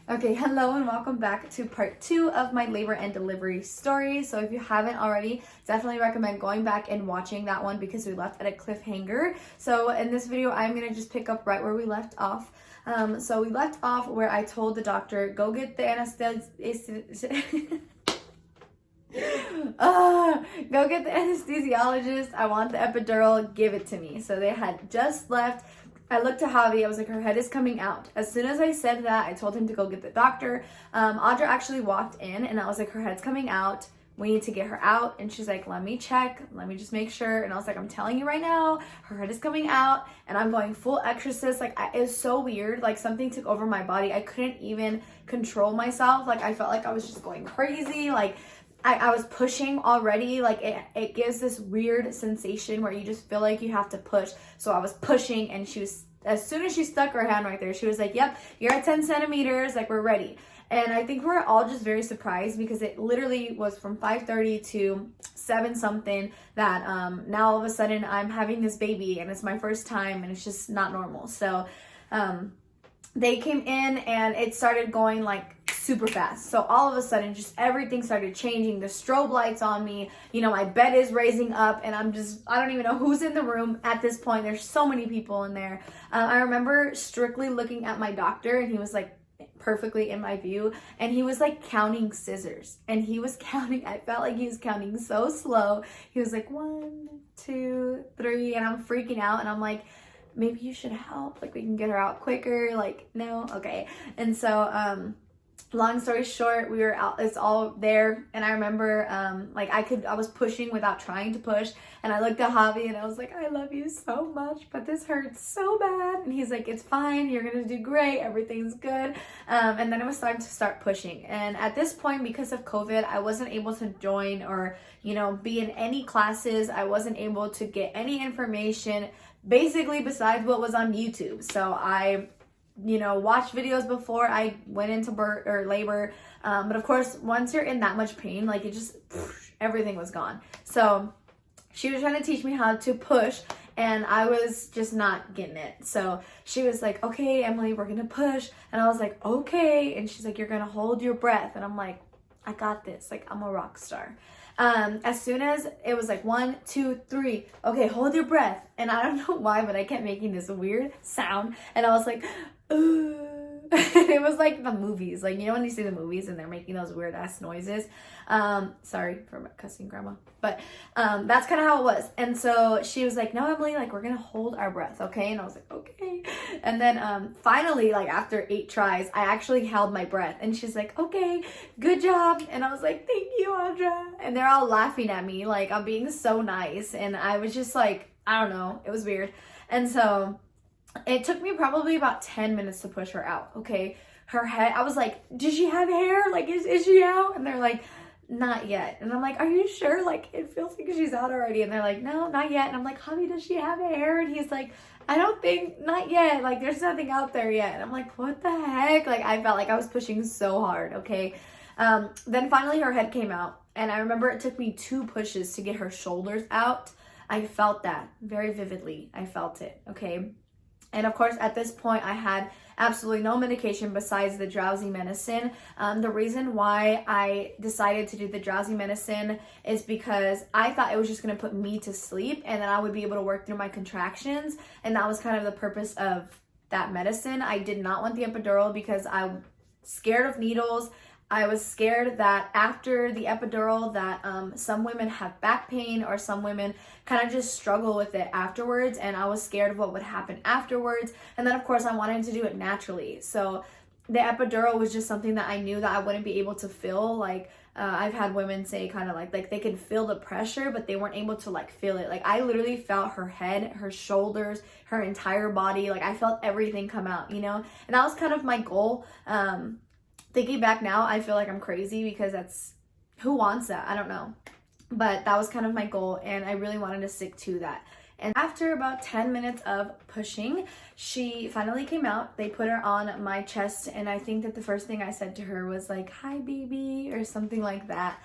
Okay, hello and welcome back to part 2 of my labor and delivery story. So if you haven't already, definitely recommend going back and watching that one because we left at a cliffhanger. So in this video, I'm going to just pick up right where we left off. So we left off where I told the doctor, go get the go get the anesthesiologist. I want the epidural. Give it to me. So they had just left. I looked at Javi. I was like, her head is coming out. As soon as I said that, I told him to go get the doctor. Audra actually walked in and I was like, her head's coming out. We need to get her out. And she's like, let me check. Let me just make sure. And I was like, I'm telling you right now, her head is coming out and I'm going full exorcist. Like, it was so weird. Like, something took over my body. I couldn't even control myself. Like, I felt like I was just going crazy. Like, I was pushing already. Like, it gives this weird sensation where you just feel like you have to push. So I was pushing and she was, as soon as she stuck her hand right there, she was like, yep, you're at 10 centimeters, like, we're ready. And I think we're all just very surprised because it literally was from 5:30 to 7 something that now all of a sudden I'm having this baby and it's my first time and it's just not normal. So they came in and it started going like super fast. So all of a sudden, just everything started changing. The strobe lights on me, you know, my bed is raising up and I don't even know who's in the room at this point. There's so many people in there. I remember strictly looking at my doctor and he was like perfectly in my view and he was like counting scissors and he was counting. I felt like he was counting so slow. He was like 1, 2, 3 and I'm freaking out and I'm like, maybe you should help, like we can get her out quicker. Like, no, okay. And so long story short, we were out, it's all there. And I remember like I was pushing without trying to push. And I looked at Javi and I was like, I love you so much, but this hurts so bad. And he's like, it's fine. You're going to do great. Everything's good. And then it was time to start pushing. And at this point, because of COVID, I wasn't able to join or, you know, be in any classes. I wasn't able to get any information basically besides what was on YouTube. So I, you know, watched videos before I went into labor. But of course, once you're in that much pain, like it just, everything was gone. So she was trying to teach me how to push and I was just not getting it. So she was like, okay, Emily, we're going to push. And I was like, okay. And she's like, you're going to hold your breath. And I'm like, I got this. Like, I'm a rock star. As soon as it was like 1, 2, 3, okay, hold your breath. And I don't know why, but I kept making this weird sound. And I was like, it was like the movies, like, you know, when you see the movies and they're making those weird ass noises. Sorry for cussing grandma, but that's kind of how it was. And so she was like, no, Emily, like, we're gonna hold our breath, okay? And I was like, okay. And then finally, like, after 8 tries, I actually held my breath and she's like, okay, good job. And I was like, thank you, Audra. And they're all laughing at me like I'm being so nice, and I was just like, I don't know, it was weird. And so it took me probably about 10 minutes to push her out, okay? Her head, I was like, does she have hair? Like, is she out? And they're like, not yet. And I'm like, are you sure? Like, it feels like she's out already. And they're like, no, not yet. And I'm like, honey, does she have hair? And he's like, I don't think, not yet. Like, there's nothing out there yet. And I'm like, what the heck? Like, I felt like I was pushing so hard, okay? Then finally her head came out. And I remember it took me 2 pushes to get her shoulders out. I felt that very vividly. I felt it, okay? And of course, at this point, I had absolutely no medication besides the drowsy medicine. The reason why I decided to do the drowsy medicine is because I thought it was just going to put me to sleep and then I would be able to work through my contractions. And that was kind of the purpose of that medicine. I did not want the epidural because I'm scared of needles. I was scared that after the epidural that some women have back pain or some women kind of just struggle with it afterwards, and I was scared of what would happen afterwards. And then of course I wanted to do it naturally. So the epidural was just something that I knew that I wouldn't be able to feel. Like I've had women say kind of like they can feel the pressure but they weren't able to like feel it. Like I literally felt her head, her shoulders, her entire body. Like I felt everything come out, you know? And that was kind of my goal. Thinking back now, I feel like I'm crazy because that's, who wants that? I don't know. But that was kind of my goal and I really wanted to stick to that. And after about 10 minutes of pushing, she finally came out. They put her on my chest and I think that the first thing I said to her was like, hi baby, or something like that.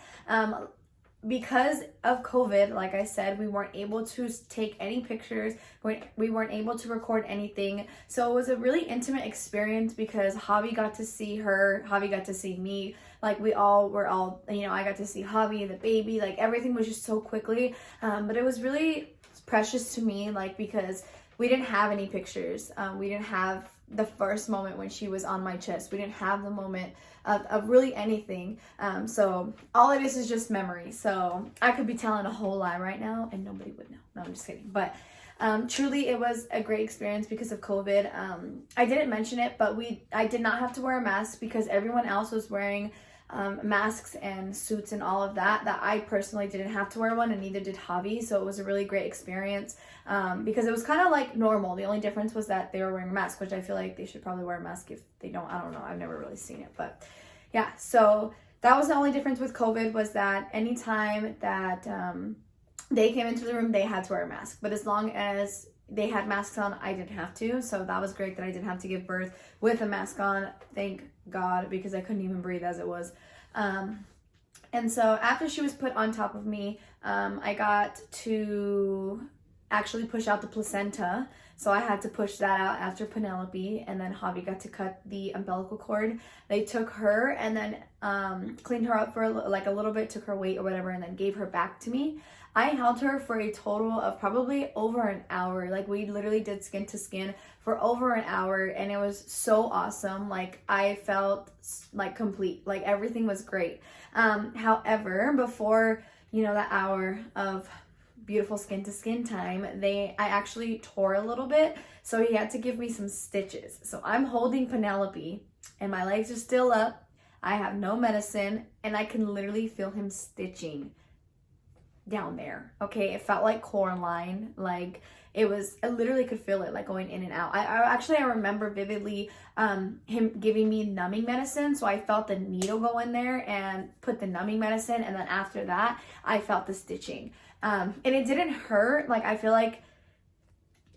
because of COVID, like I said, we weren't able to take any pictures. We weren't able to record anything. So it was a really intimate experience because Javi got to see her, Javi got to see me. Like we all were all, you know, I got to see Javi, the baby, like everything was just so quickly. But it was really precious to me, like, because we didn't have any pictures. We didn't have the first moment when she was on my chest. We didn't have the moment of really anything. So all it is just memory. So I could be telling a whole lie right now and nobody would know. No, I'm just kidding. But truly it was a great experience because of COVID. I didn't mention it, but I did not have to wear a mask because everyone else was wearing masks and suits and all of that I personally didn't have to wear one, and neither did Javi. So it was a really great experience because it was kind of like normal. The only difference was that they were wearing a mask, which I feel like they should probably wear a mask. If they don't, I don't know, I've never really seen it. But yeah, so that was the only difference with COVID, was that anytime that they came into the room, they had to wear a mask. But as long as they had masks on, I didn't have to. So that was great that I didn't have to give birth with a mask on. Thank God, because I couldn't even breathe as it was. And so after she was put on top of me, I got to actually push out the placenta. So I had to push that out after Penelope, and then Javi got to cut the umbilical cord. They took her and then cleaned her up for like a little bit, took her weight or whatever, and then gave her back to me. I held her for a total of probably over an hour. Like we literally did skin to skin for over an hour, and it was so awesome. Like I felt like complete, like everything was great. However, before, you know, that hour of beautiful skin to skin time, I actually tore a little bit. So he had to give me some stitches. So I'm holding Penelope and my legs are still up. I have no medicine and I can literally feel him stitching down there. Okay, it felt like corn line. Like I literally could feel it like going in and out. I remember vividly him giving me numbing medicine. So I felt the needle go in there and put the numbing medicine, and then after that I felt the stitching. And it didn't hurt. Like I feel like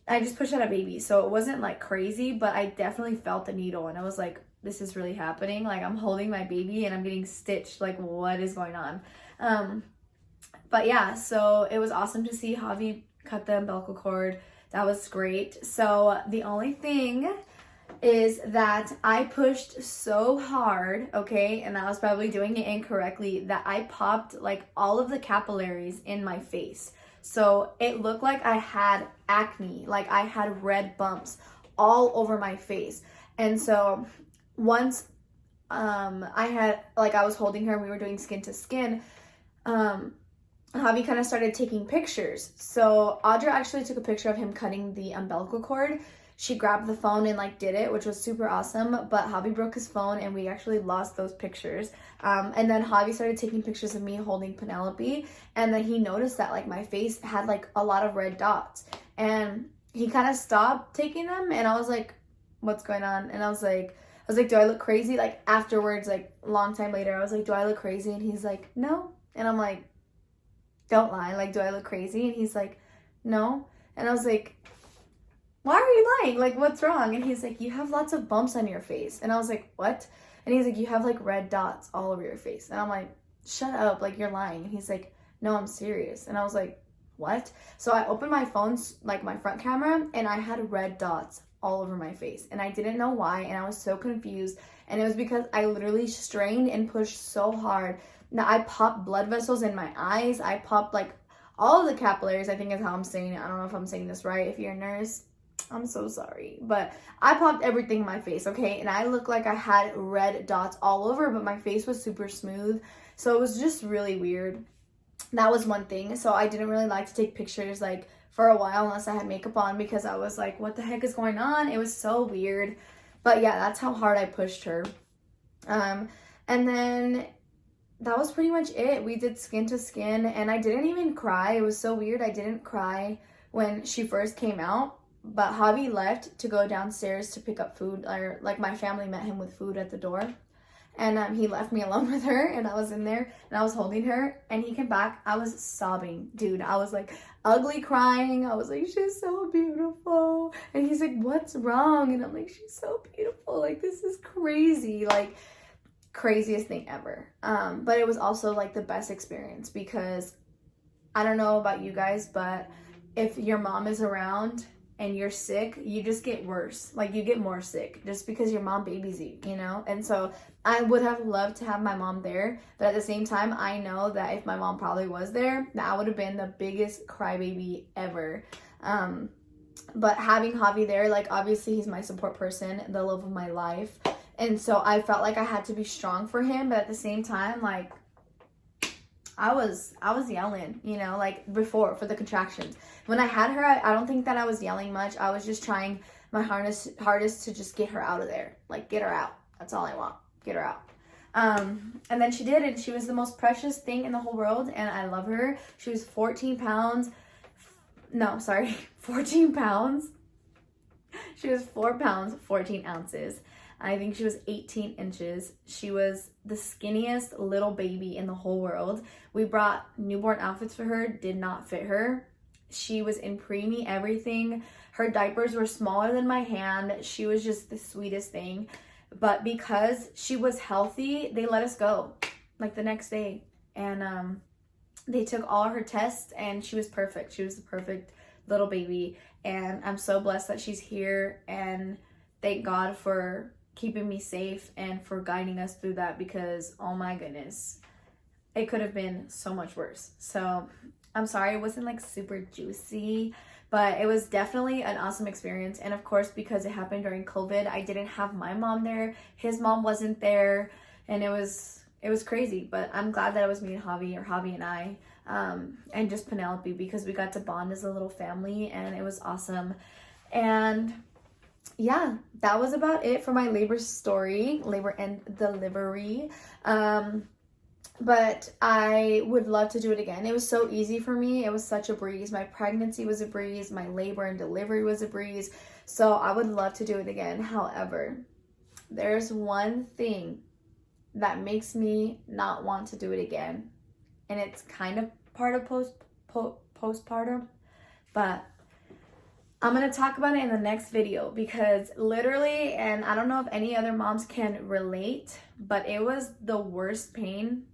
I just pushed out a baby, so it wasn't like crazy, but I definitely felt the needle and I was like, this is really happening. Like I'm holding my baby and I'm getting stitched. Like what is going on? But yeah, so it was awesome to see Javi cut the umbilical cord. That was great. So the only thing is that I pushed so hard, okay, and I was probably doing it incorrectly, that I popped like all of the capillaries in my face. So it looked like I had acne, like I had red bumps all over my face. And so once I was holding her and we were doing skin to skin, Javi kind of started taking pictures. So Audra actually took a picture of him cutting the umbilical cord. She grabbed the phone and like did it, which was super awesome. But Javi broke his phone and we actually lost those pictures. And then Javi started taking pictures of me holding Penelope. And then he noticed that like my face had like a lot of red dots. And he kind of stopped taking them. And I was like, what's going on? And I was like, do I look crazy? Like afterwards, like a long time later, I was like, do I look crazy? And he's like, no. And I'm like, don't lie, like, do I look crazy? And he's like, no. And I was like, why are you lying? Like, what's wrong? And he's like, you have lots of bumps on your face. And I was like, what? And he's like, you have like red dots all over your face. And I'm like, shut up, like you're lying. And he's like, no, I'm serious. And I was like, what? So I opened my phone's, like my front camera, and I had red dots all over my face. And I didn't know why, and I was so confused. And it was because I literally strained and pushed so hard. Now I popped blood vessels in my eyes. I popped like all of the capillaries, I think is how I'm saying it. I don't know if I'm saying this right. If you're a nurse, I'm so sorry. But I popped everything in my face, okay? And I looked like I had red dots all over, but my face was super smooth. So it was just really weird. That was one thing. So I didn't really like to take pictures like for a while unless I had makeup on, because I was like, what the heck is going on? It was so weird. But yeah, that's how hard I pushed her. And then that was pretty much it. We did skin to skin and I didn't even cry. It was so weird. I didn't cry when she first came out, but Javi left to go downstairs to pick up food, or like my family met him with food at the door. And he left me alone with her, and I was in there and I was holding her, and he came back. I was sobbing, dude. I was like ugly crying. I was like, she's so beautiful. And he's like, what's wrong? And I'm like, she's so beautiful. Like, this is crazy. Like, craziest thing ever. But it was also like the best experience because I don't know about you guys, but if your mom is around and you're sick, you just get worse. Like, you get more sick just because your mom babies you, you know? And so I would have loved to have my mom there, but at the same time, I know that if my mom probably was there, that would have been the biggest crybaby ever. But having Javi there, like, obviously he's my support person, the love of my life. And so I felt like I had to be strong for him, but at the same time, like, I was yelling, you know, like before for the contractions. When I had her, I don't think that I was yelling much. I was just trying my hardest to just get her out of there. Like, get her out. That's all I want. Get her out. And then she did, and she was the most precious thing in the whole world, and I love her. She was 14 pounds. No, sorry, 14 pounds. She was 4 pounds, 14 ounces. I think she was 18 inches. She was the skinniest little baby in the whole world. We brought newborn outfits for her, did not fit her. She was in preemie everything. Her diapers were smaller than my hand. She was just the sweetest thing. But because she was healthy, they let us go like the next day. And they took all her tests and she was perfect. She was the perfect little baby. And I'm so blessed that she's here, and thank God for keeping me safe and for guiding us through that, because oh my goodness, it could have been so much worse. So I'm sorry it wasn't like super juicy, but it was definitely an awesome experience. And of course, because it happened during COVID, I didn't have my mom there, his mom wasn't there, and it was crazy. But I'm glad that it was me and Javi, or Javi and I, and just Penelope, because we got to bond as a little family, and it was awesome. And yeah, that was about it for my labor and delivery. But I would love to do it again. It was so easy for me. It was such a breeze. My pregnancy was a breeze. My labor and delivery was a breeze. So I would love to do it again. However, there's one thing that makes me not want to do it again. And it's kind of part of postpartum, but I'm going to talk about it in the next video, because literally, and I don't know if any other moms can relate, but it was the worst pain.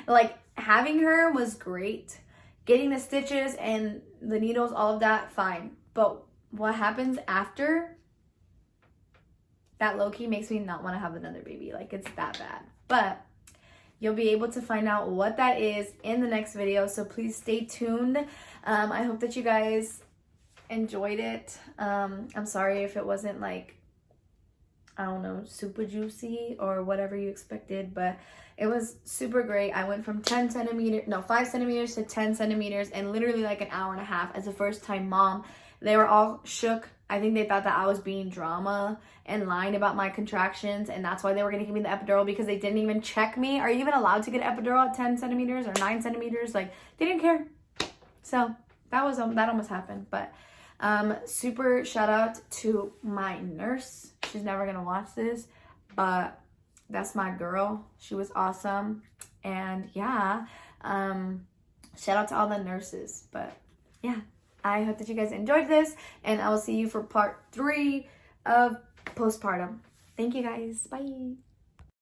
Like, having her was great. Getting the stitches and the needles, all of that, fine. But what happens after, that low-key makes me not want to have another baby. Like, it's that bad. But you'll be able to find out what that is in the next video, so please stay tuned. I hope that you guys enjoyed it. I'm sorry if it wasn't like, I don't know, super juicy or whatever you expected, but it was super great. I went from 5 centimeters to 10 centimeters in literally like an hour and a half as a first time mom. They were all shook. I think they thought that I was being drama and lying about my contractions, and that's why they were going to give me the epidural, because they didn't even check me. Are you even allowed to get epidural at 10 centimeters or 9 centimeters? Like, they didn't care. So that almost happened. But super shout out to my nurse. She's never going to watch this, but that's my girl. She was awesome. And yeah, shout out to all the nurses. But yeah, I hope that you guys enjoyed this, and I will see you for part 3 of postpartum. Thank you guys. Bye.